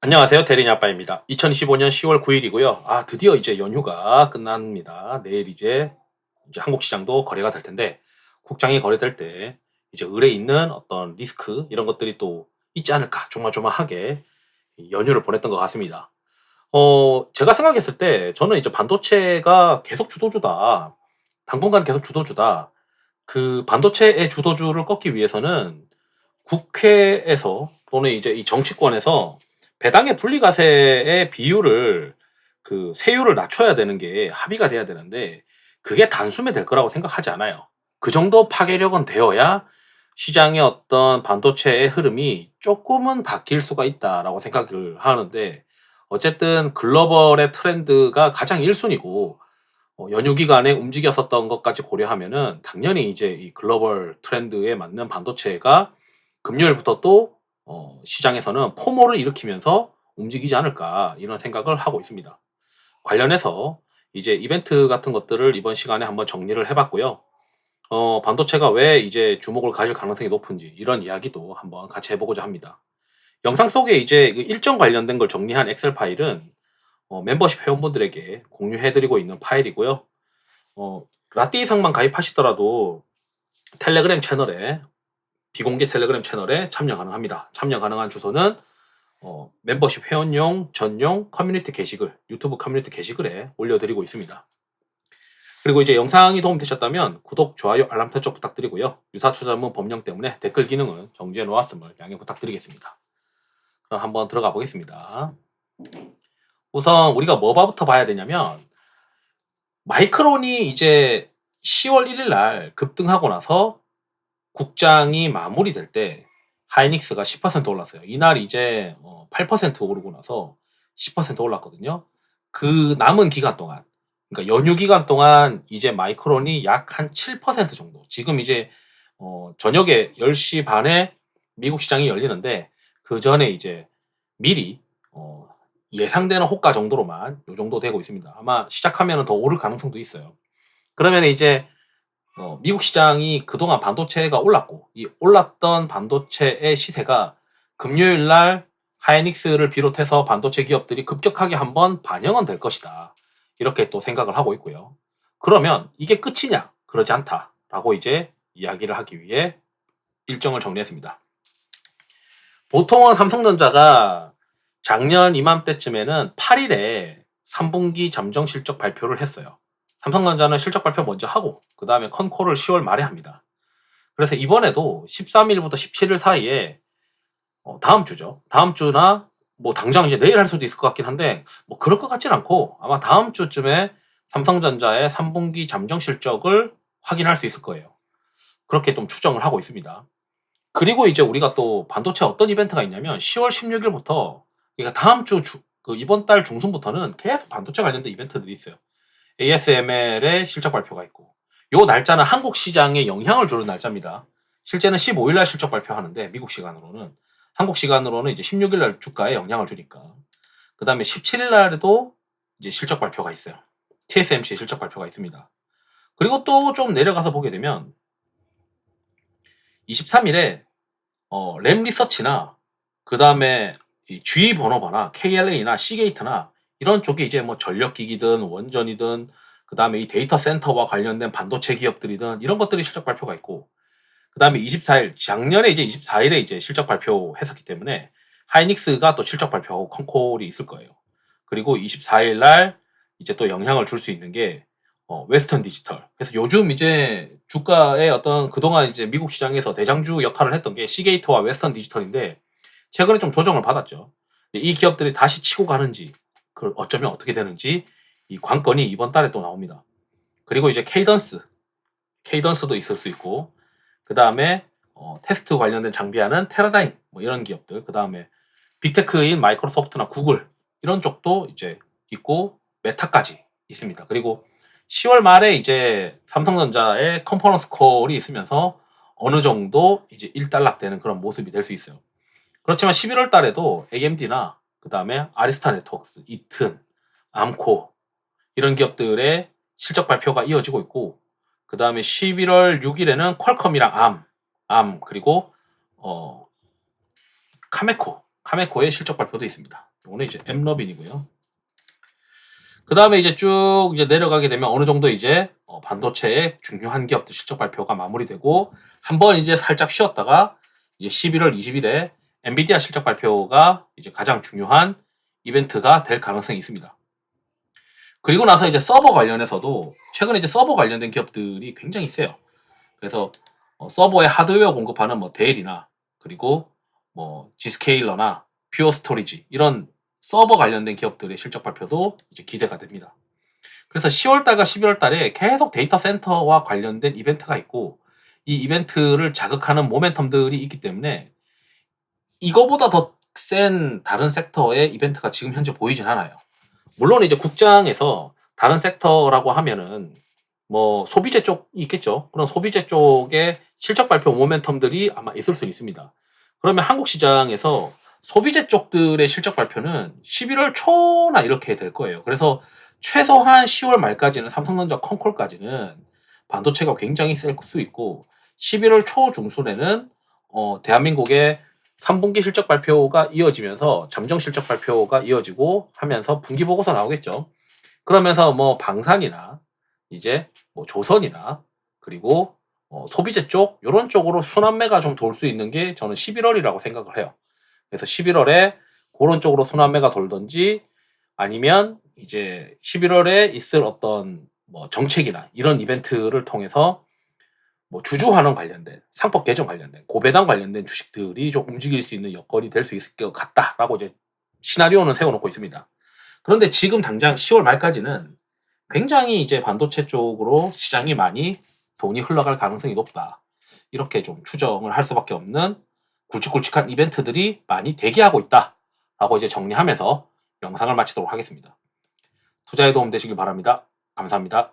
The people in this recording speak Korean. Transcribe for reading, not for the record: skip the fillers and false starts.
안녕하세요. 대리니 아빠입니다. 2025년 10월 9일이고요. 드디어 이제 연휴가 끝납니다. 내일 이제 한국 시장도 거래가 될 텐데, 국장이 거래될 때 이제 을에 있는 어떤 리스크 이런 것들이 또 있지 않을까 조마조마하게 이 연휴를 보냈던 것 같습니다. 제가 생각했을 때 저는 이제 반도체가 계속 주도주다. 당분간 계속 주도주다. 그 반도체의 주도주를 꺾기 위해서는 국회에서 또는 이제 이 정치권에서 배당의 분리과세의 비율을 그 세율을 낮춰야 되는 게 합의가 돼야 되는데 그게 단숨에 될 거라고 생각하지 않아요. 그 정도 파괴력은 되어야 시장의 어떤 반도체의 흐름이 조금은 바뀔 수가 있다라고 생각을 하는데 어쨌든 글로벌의 트렌드가 가장 1순위고 연휴 기간에 움직였었던 것까지 고려하면은 당연히 이제 이 글로벌 트렌드에 맞는 반도체가 금요일부터 또 시장에서는 포모를 일으키면서 움직이지 않을까 이런 생각을 하고 있습니다. 관련해서 이제 이벤트 같은 것들을 이번 시간에 한번 정리를 해 봤고요. 반도체가 왜 이제 주목을 가질 가능성이 높은지 이런 이야기도 한번 같이 해 보고자 합니다. 영상 속에 이제 그 일정 관련된 걸 정리한 엑셀 파일은 멤버십 회원분들에게 공유해 드리고 있는 파일이고요. 라띠 이상만 가입하시더라도 텔레그램 채널에 비공개 텔레그램 채널에 참여 가능합니다. 참여 가능한 주소는 멤버십 회원용 전용 커뮤니티 게시글, 유튜브 커뮤니티 게시글에 올려드리고 있습니다. 그리고 이제 영상이 도움되셨다면 구독, 좋아요, 알람 설정 부탁드리고요. 유사투자문 법령 때문에 댓글 기능은 정지해 놓았음을 양해 부탁드리겠습니다. 그럼 한번 들어가 보겠습니다. 우선 우리가 뭐부터 봐야 되냐면 마이크론이 이제 10월 1일 날 급등하고 나서 국장이 마무리될 때 하이닉스가 10% 올랐어요. 이날 이제 8% 오르고 나서 10% 올랐거든요. 그 남은 기간 동안, 그러니까 연휴 기간 동안 이제 마이크론이 약 한 7% 정도. 지금 이제 저녁에 10시 반에 미국 시장이 열리는데 그 전에 이제 미리 예상되는 호가 정도로만 요 정도 되고 있습니다. 아마 시작하면 더 오를 가능성도 있어요. 그러면 이제 미국 시장이 그동안 반도체가 올랐고 이 올랐던 반도체의 시세가 금요일 날 하이닉스를 비롯해서 반도체 기업들이 급격하게 한번 반영은 될 것이다. 이렇게 또 생각을 하고 있고요. 그러면 이게 끝이냐? 그러지 않다라고 이제 이야기를 하기 위해 일정을 정리했습니다. 보통은 삼성전자가 작년 이맘때쯤에는 8일에 3분기 잠정 실적 발표를 했어요. 삼성전자는 실적 발표 먼저 하고 그 다음에 컨콜을 10월 말에 합니다. 그래서 이번에도 13일부터 17일 사이에 다음 주죠. 다음 주나 뭐 당장 이제 내일 할 수도 있을 것 같긴 한데 뭐 그럴 것 같진 않고 아마 다음 주쯤에 삼성전자의 3분기 잠정 실적을 확인할 수 있을 거예요. 그렇게 좀 추정을 하고 있습니다. 그리고 이제 우리가 또 반도체 어떤 이벤트가 있냐면 10월 16일부터 그러니까 다음 그 이번 달 중순부터는 계속 반도체 관련된 이벤트들이 있어요. ASML의 실적 발표가 있고 요 날짜는 한국 시장에 영향을 주는 날짜입니다. 실제는 15일 날 실적 발표하는데 미국 시간으로는 한국 시간으로는 이제 16일 날 주가에 영향을 주니까 그다음에 17일 날에도 이제 실적 발표가 있어요. TSMC 실적 발표가 있습니다. 그리고 또 좀 내려가서 보게 되면 23일에 램 리서치나 그다음에 이 GE 버너바나 KLA나 시게이트나 이런 쪽이 이제 뭐 전력기기든 원전이든 그다음에 이 데이터 센터와 관련된 반도체 기업들이든 이런 것들이 실적 발표가 있고 그다음에 24일 작년에 이제 24일에 이제 실적 발표했었기 때문에 하이닉스가 또 실적 발표하고 컨콜이 있을 거예요. 그리고 24일 날 이제 또 영향을 줄 수 있는 게 웨스턴 디지털. 그래서 요즘 이제 주가의 어떤 그동안 이제 미국 시장에서 대장주 역할을 했던 게 시게이트와 웨스턴 디지털인데 최근에 좀 조정을 받았죠. 이 기업들이 다시 치고 가는지 그 어쩌면 어떻게 되는지 이 관건이 이번 달에 또 나옵니다. 그리고 이제 케이던스도 있을 수 있고 그다음에 테스트 관련된 장비하는 테라다임 뭐 이런 기업들 그다음에 빅테크인 마이크로소프트나 구글 이런 쪽도 이제 있고 메타까지 있습니다. 그리고 10월 말에 이제 삼성전자의 컨퍼런스 콜이 있으면서 어느 정도 이제 일단락되는 그런 모습이 될 수 있어요. 그렇지만 11월 달에도 AMD나 그다음에 아리스타 네트워크스, 이튼, 암코 이런 기업들의 실적 발표가 이어지고 있고 그다음에 11월 6일에는 퀄컴이랑 암 그리고 어 카메코의 실적 발표도 있습니다. 요거는 이제 엠러빈이고요. 그 다음에 이제 쭉 이제 내려가게 되면 어느 정도 이제 반도체의 중요한 기업들 실적 발표가 마무리되고 한번 이제 살짝 쉬었다가 이제 11월 20일에 엔비디아 실적 발표가 이제 가장 중요한 이벤트가 될 가능성이 있습니다. 그리고 나서 이제 서버 관련해서도 최근에 이제 서버 관련된 기업들이 굉장히 세요. 그래서 서버에 하드웨어 공급하는 뭐 델이나 그리고 뭐 G스케일러나 퓨어 스토리지 이런 서버 관련된 기업들의 실적 발표도 이제 기대가 됩니다. 그래서 10월달과 11월달에 계속 데이터 센터와 관련된 이벤트가 있고 이 이벤트를 자극하는 모멘텀들이 있기 때문에 이거보다 더 센 다른 섹터의 이벤트가 지금 현재 보이진 않아요. 물론 이제 국장에서 다른 섹터라고 하면은 뭐 소비재 쪽이 있겠죠. 그런 소비재 쪽의 실적 발표 모멘텀들이 아마 있을 수 있습니다. 그러면 한국 시장에서 소비재 쪽들의 실적 발표는 11월 초나 이렇게 될 거예요. 그래서 최소한 10월 말까지는 삼성전자 컨콜까지는 반도체가 굉장히 셀 수 있고 11월 초 중순에는 대한민국의 3분기 실적 발표가 이어지면서 잠정 실적 발표가 이어지고 하면서 분기 보고서 나오겠죠. 그러면서 뭐 방산이나 이제 뭐 조선이나 그리고 소비재 쪽 요런 쪽으로 순환매가 좀 돌 수 있는 게 저는 11월이라고 생각을 해요. 그래서 11월에 고런 쪽으로 순환매가 돌든지 아니면 이제 11월에 있을 어떤 뭐 정책이나 이런 이벤트를 통해서 뭐 주주환원 관련된 상법 개정 관련된 고배당 관련된 주식들이 좀 움직일 수 있는 여건이 될 수 있을 것 같다라고 이제 시나리오는 세워놓고 있습니다. 그런데 지금 당장 10월 말까지는 굉장히 이제 반도체 쪽으로 시장이 많이 돈이 흘러갈 가능성이 높다. 이렇게 좀 추정을 할 수밖에 없는 굵직굵직한 이벤트들이 많이 대기하고 있다라고 이제 정리하면서 영상을 마치도록 하겠습니다. 투자에 도움 되시길 바랍니다. 감사합니다.